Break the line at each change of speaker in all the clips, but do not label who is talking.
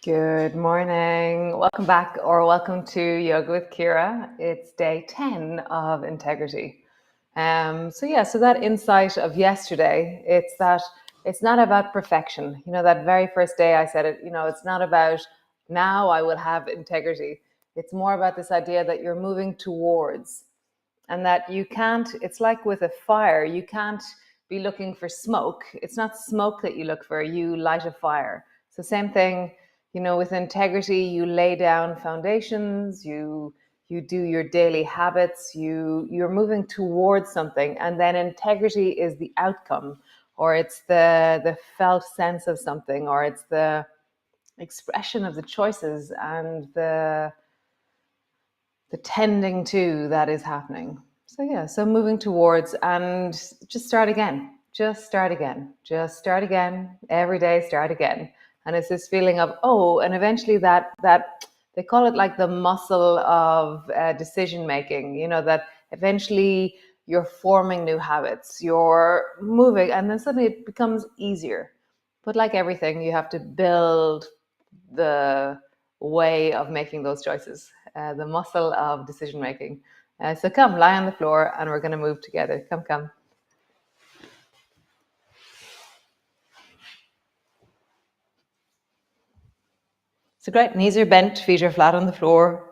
Good morning. Welcome back, or welcome to Yoga with Ciara. It's day 10 of integrity. So that insight of yesterday, it's that it's not about perfection. That very first day I said it, it's not about now I will have integrity. It's more about this idea that you're moving towards, and that you can't, it's like with a fire, you can't be looking for smoke. It's not smoke that you look for, you light a fire. So same thing, with integrity, you lay down foundations, you do your daily habits, you're moving towards something, and then integrity is the outcome, or it's the felt sense of something, or it's the expression of the choices and the tending to that is happening. So moving towards, and just start again, every day, start again. And it's this feeling of, and eventually that they call it like the muscle of decision making, that eventually you're forming new habits, you're moving, and then suddenly it becomes easier. But like everything, you have to build the way of making those choices, the muscle of decision making. So come, lie on the floor, and we're going to move together. Come. So great, knees are bent, feet are flat on the floor.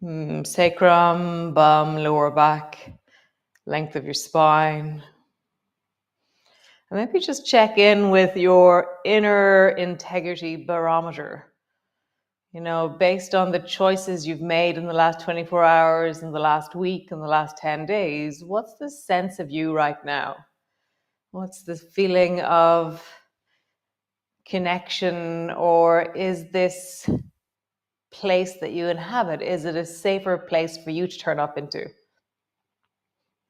Sacrum, bum, lower back, length of your spine. And maybe just check in with your inner integrity barometer. Based on the choices you've made in the last 24 hours, in the last week, in the last 10 days, what's the sense of you right now? What's the feeling of connection, or is this place that you inhabit, is it a safer place for you to turn up into?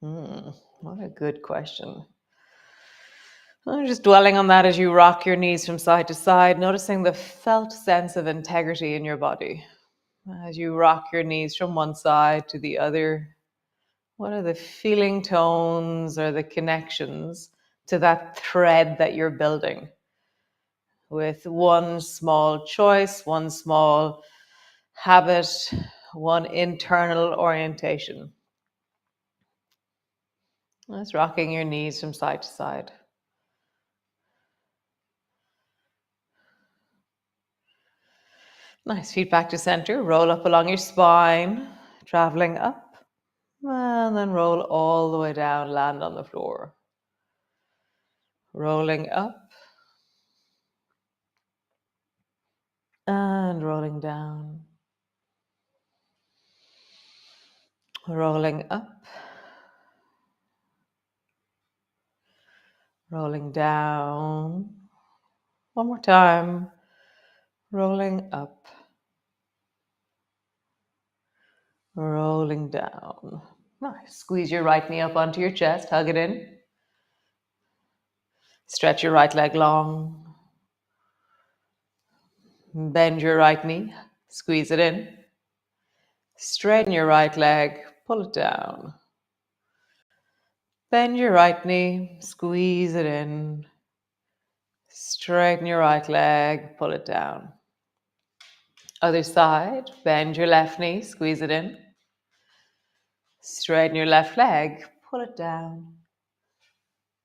What a good question. I'm just dwelling on that as you rock your knees from side to side, noticing the felt sense of integrity in your body. As you rock your knees from one side to the other, what are the feeling tones or the connections to that thread that you're building with one small choice, one small habit, one internal orientation? That's rocking your knees from side to side. Nice, feet back to center, roll up along your spine, traveling up, and then roll all the way down, land on the floor. Rolling up, and rolling down. Rolling up, rolling down. One more time, rolling up, rolling down. Nice. Squeeze your right knee up onto your chest, hug it in. Stretch your right leg long. Bend your right knee, squeeze it in. Straighten your right leg, pull it down. Bend your right knee, squeeze it in. Straighten your right leg, pull it down. Other side, bend your left knee, squeeze it in. Straighten your left leg, pull it down.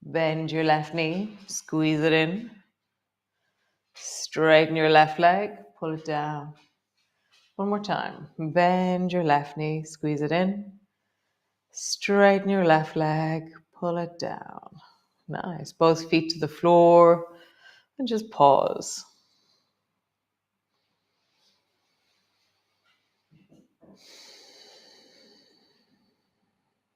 Bend your left knee, squeeze it in. Straighten your left leg, pull it down. One more time. Bend your left knee, squeeze it in. Straighten your left leg, pull it down. Nice. Both feet to the floor and just pause.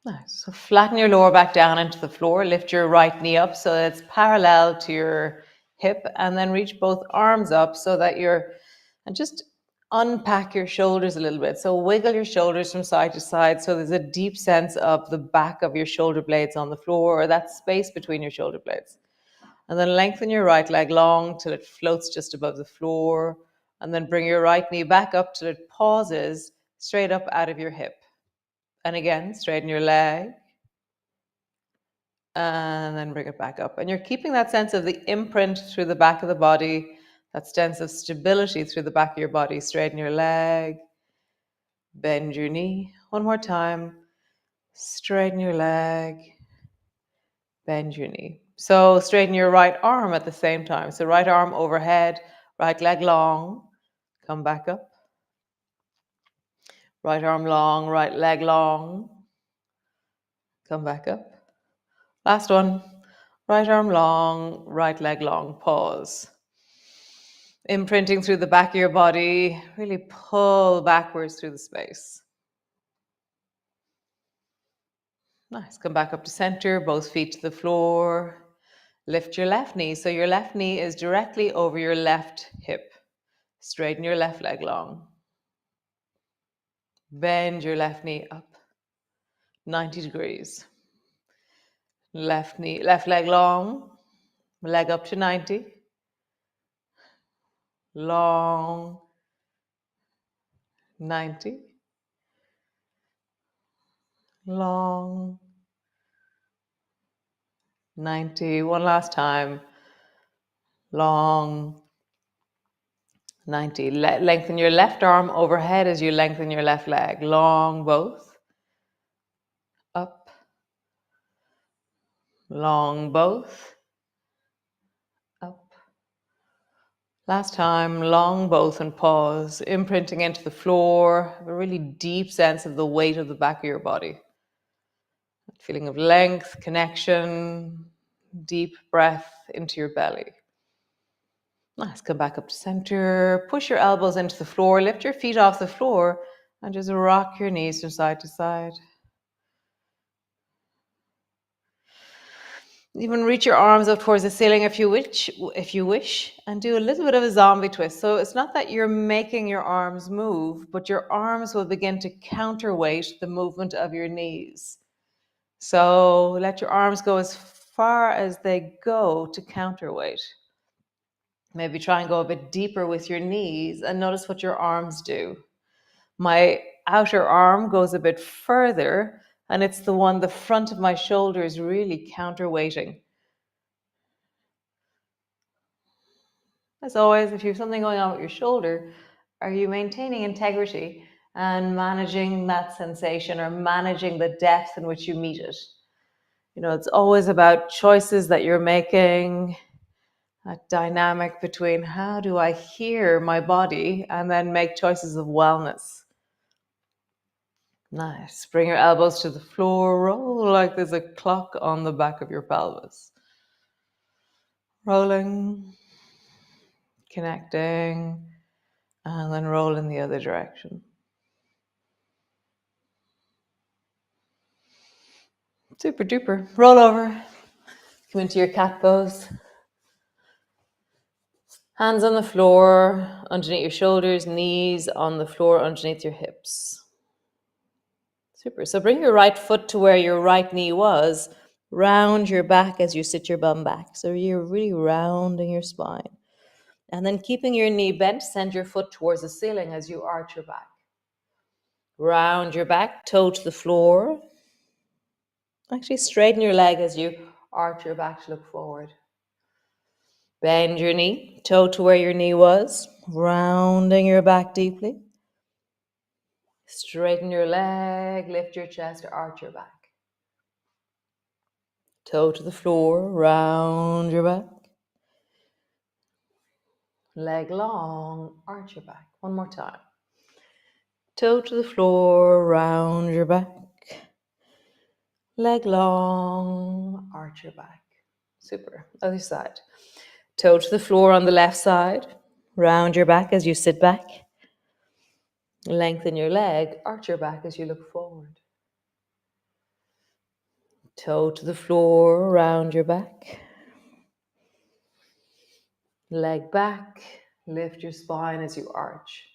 Nice. So flatten your lower back down into the floor. Lift your right knee up so that it's parallel to your hip, and then reach both arms up so that and just unpack your shoulders a little bit. So wiggle your shoulders from side to side so there's a deep sense of the back of your shoulder blades on the floor, or that space between your shoulder blades. And then lengthen your right leg long till it floats just above the floor. And then bring your right knee back up till it pauses straight up out of your hip. And again, straighten your leg. And then bring it back up. And you're keeping that sense of the imprint through the back of the body, that sense of stability through the back of your body. Straighten your leg. Bend your knee. One more time. Straighten your leg. Bend your knee. So straighten your right arm at the same time. So right arm overhead, right leg long. Come back up. Right arm long, right leg long. Come back up. Last one. Right arm long, right leg long. Pause. Imprinting through the back of your body. Really pull backwards through the space. Nice. Come back up to center, both feet to the floor. Lift your left knee. So your left knee is directly over your left hip. Straighten your left leg long. Bend your left knee up 90 degrees. Left leg long, leg up to 90. Long, 90. Long, 90. One last time. Long, 90. Lengthen your left arm overhead as you lengthen your left leg. Long both. Up. Long both. Up. Last time, long both and pause, imprinting into the floor, a really deep sense of the weight of the back of your body. Feeling of length, connection, deep breath into your belly. Nice, come back up to center, push your elbows into the floor, lift your feet off the floor, and just rock your knees from side to side. Even reach your arms up towards the ceiling if you wish, and do a little bit of a zombie twist. So it's not that you're making your arms move, but your arms will begin to counterweight the movement of your knees. So let your arms go as far as they go to counterweight. Maybe try and go a bit deeper with your knees and notice what your arms do. My outer arm goes a bit further, and it's the front of my shoulder is really counterweighting. As always, if you have something going on with your shoulder, are you maintaining integrity and managing that sensation, or managing the depth in which you meet it? It's always about choices that you're making, that dynamic between how do I hear my body and then make choices of wellness. Nice. Bring your elbows to the floor. Roll like there's a clock on the back of your pelvis. Rolling, connecting, and then roll in the other direction. Super duper. Roll over. Come into your cat pose. Hands on the floor, underneath your shoulders, knees on the floor, underneath your hips.
Super. So bring your right foot to where your right knee was. Round your back as you sit your bum back. So you're really rounding your spine. And then keeping your knee bent, send your foot towards the ceiling as you arch your back. Round your back, toe to the floor. Actually straighten your leg as you arch your back to look forward. Bend your knee, toe to where your knee was, rounding your back deeply. Straighten your leg, lift your chest, arch your back. Toe to the floor, round your back. Leg long, arch your back. One more time. Toe to the floor, round your back. Leg long, arch your back. Super. Other side. Toe to the floor on the left side. Round your back as you sit back. Lengthen your leg, arch your back as you look forward. Toe to the floor, round your back. Leg back, lift your spine as you arch.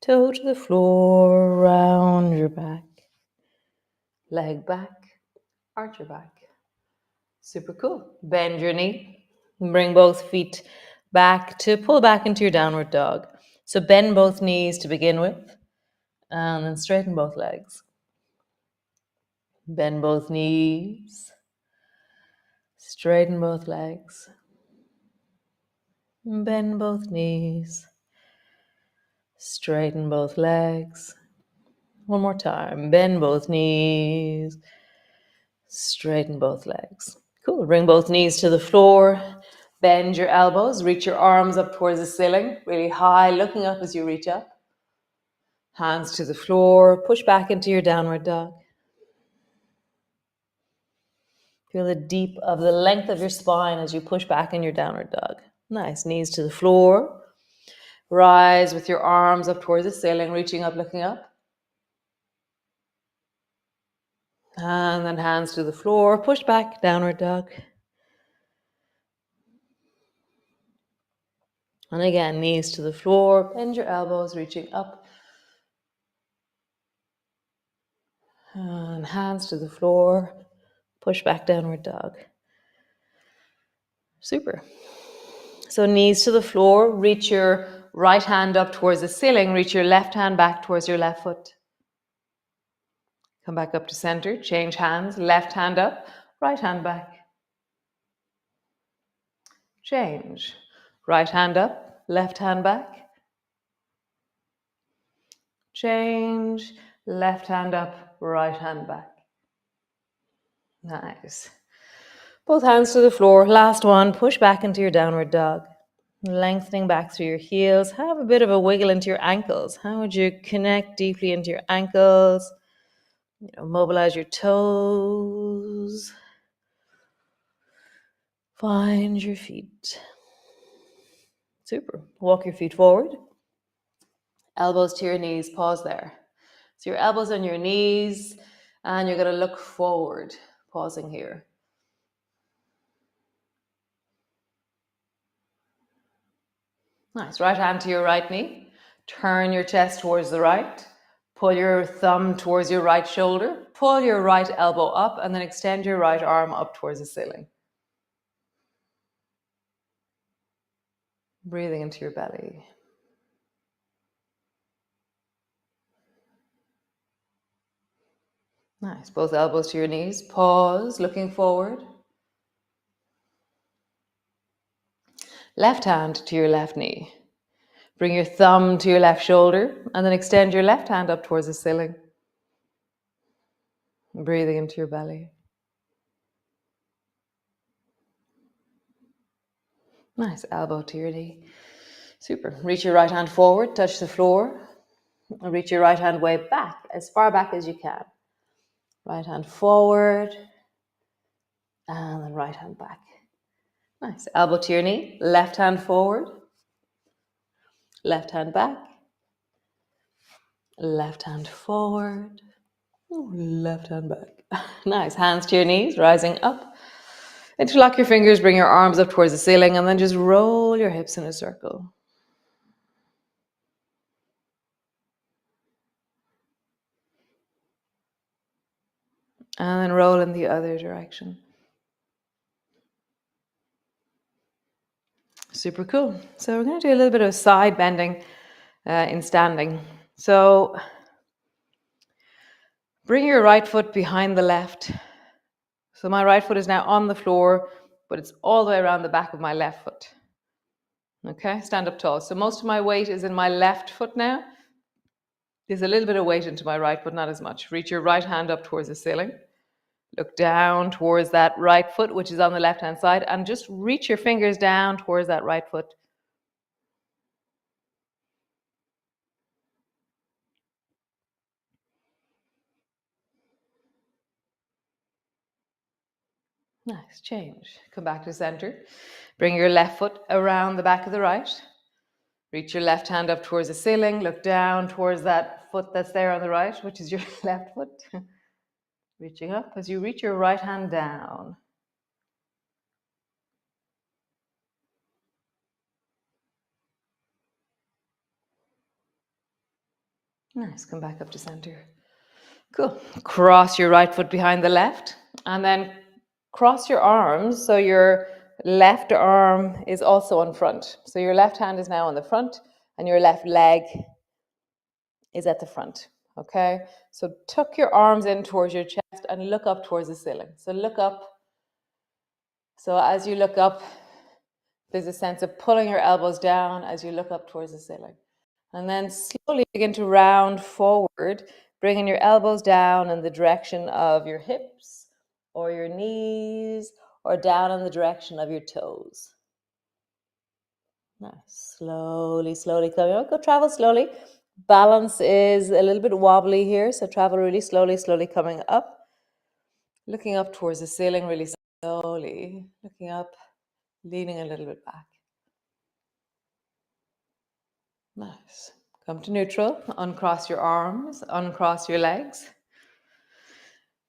Toe to the floor, round your back. Leg back, arch your back. Super cool. Bend your knee. Bring both feet back to pull back into your downward dog. So bend both knees to begin with, and then straighten both legs. Bend both knees. Straighten both legs. Bend both knees. Straighten both legs. One more time. Bend both knees. Straighten both legs. Cool. Bring both knees to the floor. Bend your elbows. Reach your arms up towards the ceiling. Really high, looking up as you reach up. Hands to the floor. Push back into your downward dog. Feel the deep of the length of your spine as you push back in your downward dog. Nice. Knees to the floor. Rise with your arms up towards the ceiling, reaching up, looking up. And then hands to the floor. Push back, downward dog. And again, knees to the floor. Bend your elbows, reaching up. And hands to the floor. Push back, downward dog. Super. So knees to the floor. Reach your right hand up towards the ceiling. Reach your left hand back towards your left foot. Come back up to center. Change hands. Left hand up. Right hand back. Change. Right hand up. Left hand back. Change. Left hand up. Right hand back. Nice. Both hands to the floor. Last one. Push back into your downward dog. Lengthening back through your heels. Have a bit of a wiggle into your ankles. How would you connect deeply into your ankles? Mobilize your toes. Find your feet. Super. Walk your feet forward. Elbows to your knees. Pause there. So your elbows on your knees, and you're going to look forward. Pausing here. Nice. Right hand to your right knee. Turn your chest towards the right. Pull your thumb towards your right shoulder. Pull your right elbow up and then extend your right arm up towards the ceiling. Breathing into your belly. Nice. Both elbows to your knees. Pause, looking forward. Left hand to your left knee. Bring your thumb to your left shoulder and then extend your left hand up towards the ceiling. Breathing into your belly. Nice. Elbow to your knee. Super. Reach your right hand forward, touch the floor. And reach your right hand way back, as far back as you can. Right hand forward. And then right hand back. Nice. Elbow to your knee. Left hand forward. Left hand back. Left hand forward. Left hand back. Nice. Hands to your knees, rising up. Interlock your fingers, bring your arms up towards the ceiling, and then just roll your hips in a circle.
And then roll in the other direction. Super cool. So we're going to do a little bit of side bending in standing. So bring your right foot behind the left. So my right foot is now on the floor, but it's all the way around the back of my left foot. Okay, stand up tall. So most of my weight is in my left foot now. There's a little bit of weight into my right, but not as much. Reach your right hand up towards the ceiling. Look down towards that right foot, which is on the left-hand side, and just reach your fingers down towards that right foot. Nice, change. Come back to center. Bring your left foot around the back of the right. Reach your left hand up towards the ceiling. Look down towards that foot that's there on the right, which is your left foot. Reaching up as you reach your right hand down. Nice, come back up to center. Cool. Cross your right foot behind the left and then cross your arms so your left arm is also on front. So your left hand is now on the front and your left leg is at the front. Okay, so tuck your arms in towards your chest and look up towards the ceiling. So look up. So as you look up, there's a sense of pulling your elbows down as you look up towards the ceiling. And then slowly begin to round forward, bringing your elbows down in the direction of your hips or your knees or down in the direction of your toes. Nice. Slowly, slowly coming up. Go travel slowly. Balance is a little bit wobbly here, so travel really slowly, slowly coming up. Looking up towards the ceiling really slowly. Looking up, leaning a little bit back. Nice. Come to neutral. Uncross your arms, uncross your legs.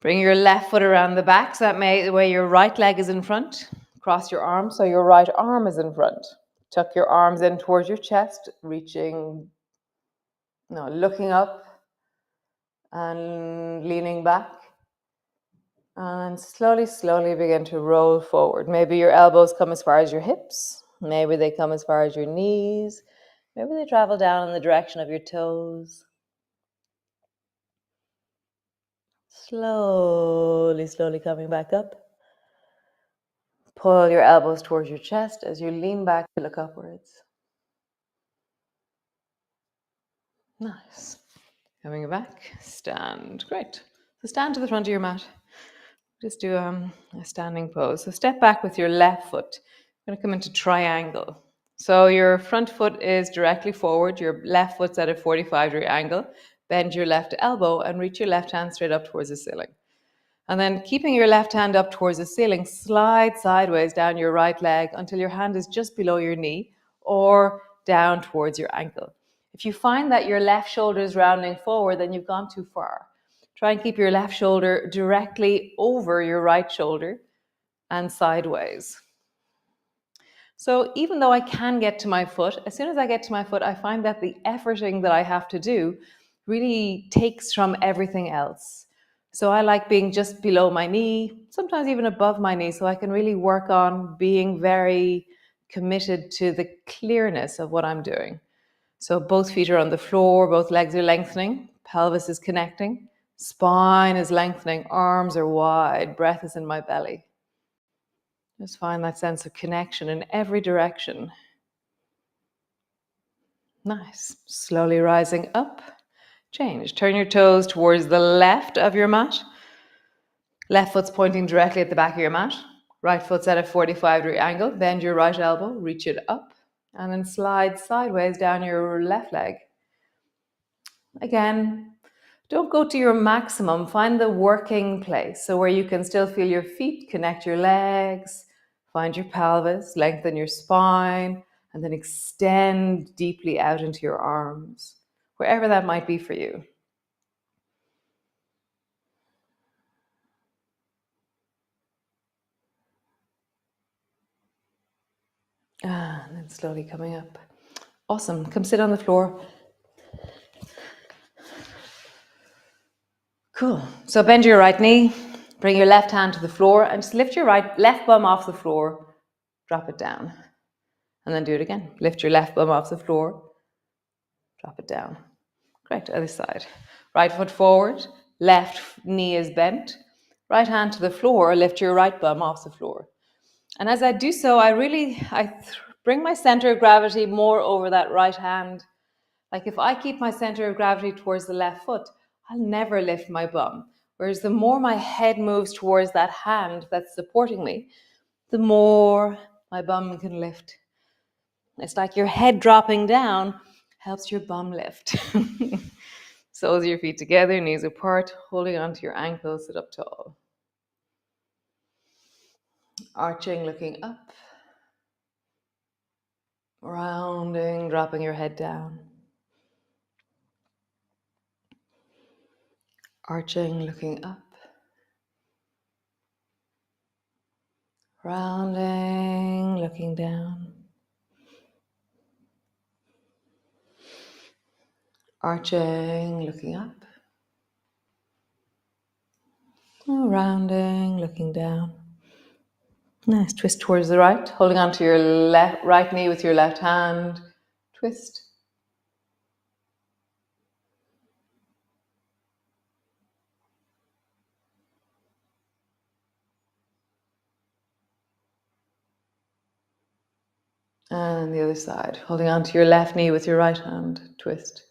Bring your left foot around the back, so that way your right leg is in front. Cross your arms so your right arm is in front. Tuck your arms in towards your chest, looking up and leaning back. And slowly, slowly begin to roll forward. Maybe your elbows come as far as your hips. Maybe they come as far as your knees. Maybe they travel down in the direction of your toes. Slowly, slowly coming back up. Pull your elbows towards your chest as you lean back to look upwards. Nice. Coming back, stand. Great. So stand to the front of your mat. Just do a standing pose. So step back with your left foot. You're going to come into triangle. So your front foot is directly forward. Your left foot's at a 45-degree angle. Bend your left elbow and reach your left hand straight up towards the ceiling. And then keeping your left hand up towards the ceiling, slide sideways down your right leg until your hand is just below your knee or down towards your ankle. If you find that your left shoulder is rounding forward, then you've gone too far. Try and keep your left shoulder directly over your right shoulder and sideways. So even though I can get to my foot, as soon as I get to my foot, I find that the efforting that I have to do really takes from everything else. So I like being just below my knee, sometimes even above my knee, so I can really work on being very committed to the clearness of what I'm doing. So both feet are on the floor, both legs are lengthening, pelvis is connecting, spine is lengthening, arms are wide, breath is in my belly. Just find that sense of connection in every direction. Nice. Slowly rising up. Change. Turn your toes towards the left of your mat. Left foot's pointing directly at the back of your mat. Right foot's at a 45-degree angle. Bend your right elbow, reach it up, and then slide sideways down your left leg. Again, don't go to your maximum. Find the working place, so where you can still feel your feet, connect your legs, find your pelvis, lengthen your spine, and then extend deeply out into your arms, wherever that might be for you. And then slowly coming up. Awesome. Come sit on the floor. Cool. So bend your right knee, Bring your left hand to the floor and just lift your left bum off the floor, drop it down. And then do it again. Lift your left bum off the floor, drop it down. Great, other side. Right foot forward, left knee is bent. Right hand to the floor, lift your right bum off the floor. And as I do so, I bring my center of gravity more over that right hand. Like if I keep my center of gravity towards the left foot, I'll never lift my bum. Whereas the more my head moves towards that hand that's supporting me, the more my bum can lift. It's like your head dropping down helps your bum lift. Soles of your feet together, knees apart, holding onto your ankles, sit up tall. Arching, looking up. Rounding, dropping your head down. Arching, looking up. Rounding, looking down. Arching, looking up. Rounding, looking down. Nice. Twist towards the right, holding onto your right knee with your left hand. Twist. And the other side, holding onto your left knee with your right hand. Twist.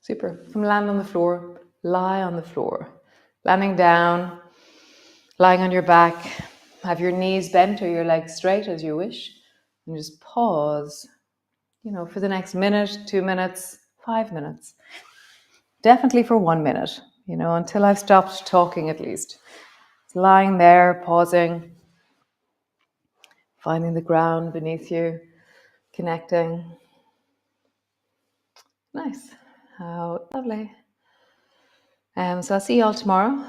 Super. From land on the floor, lie on the floor. Landing down, lying on your back. Have your knees bent or your legs straight as you wish. And just pause, for the next minute, 2 minutes, 5 minutes. Definitely for 1 minute, until I've stopped talking at least. It's lying there, pausing, finding the ground beneath you, connecting. Nice. How lovely. So I'll see you all tomorrow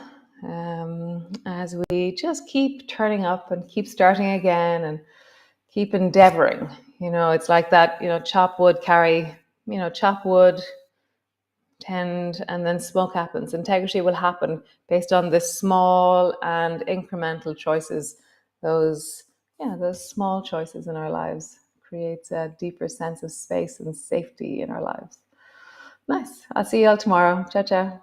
as we just keep turning up and keep starting again and keep endeavoring. It's like that, chop wood, chop wood, tend, and then smoke happens. Integrity will happen based on the small and incremental choices. Those small choices in our lives creates a deeper sense of space and safety in our lives. Nice. I'll see you all tomorrow. Ciao, ciao.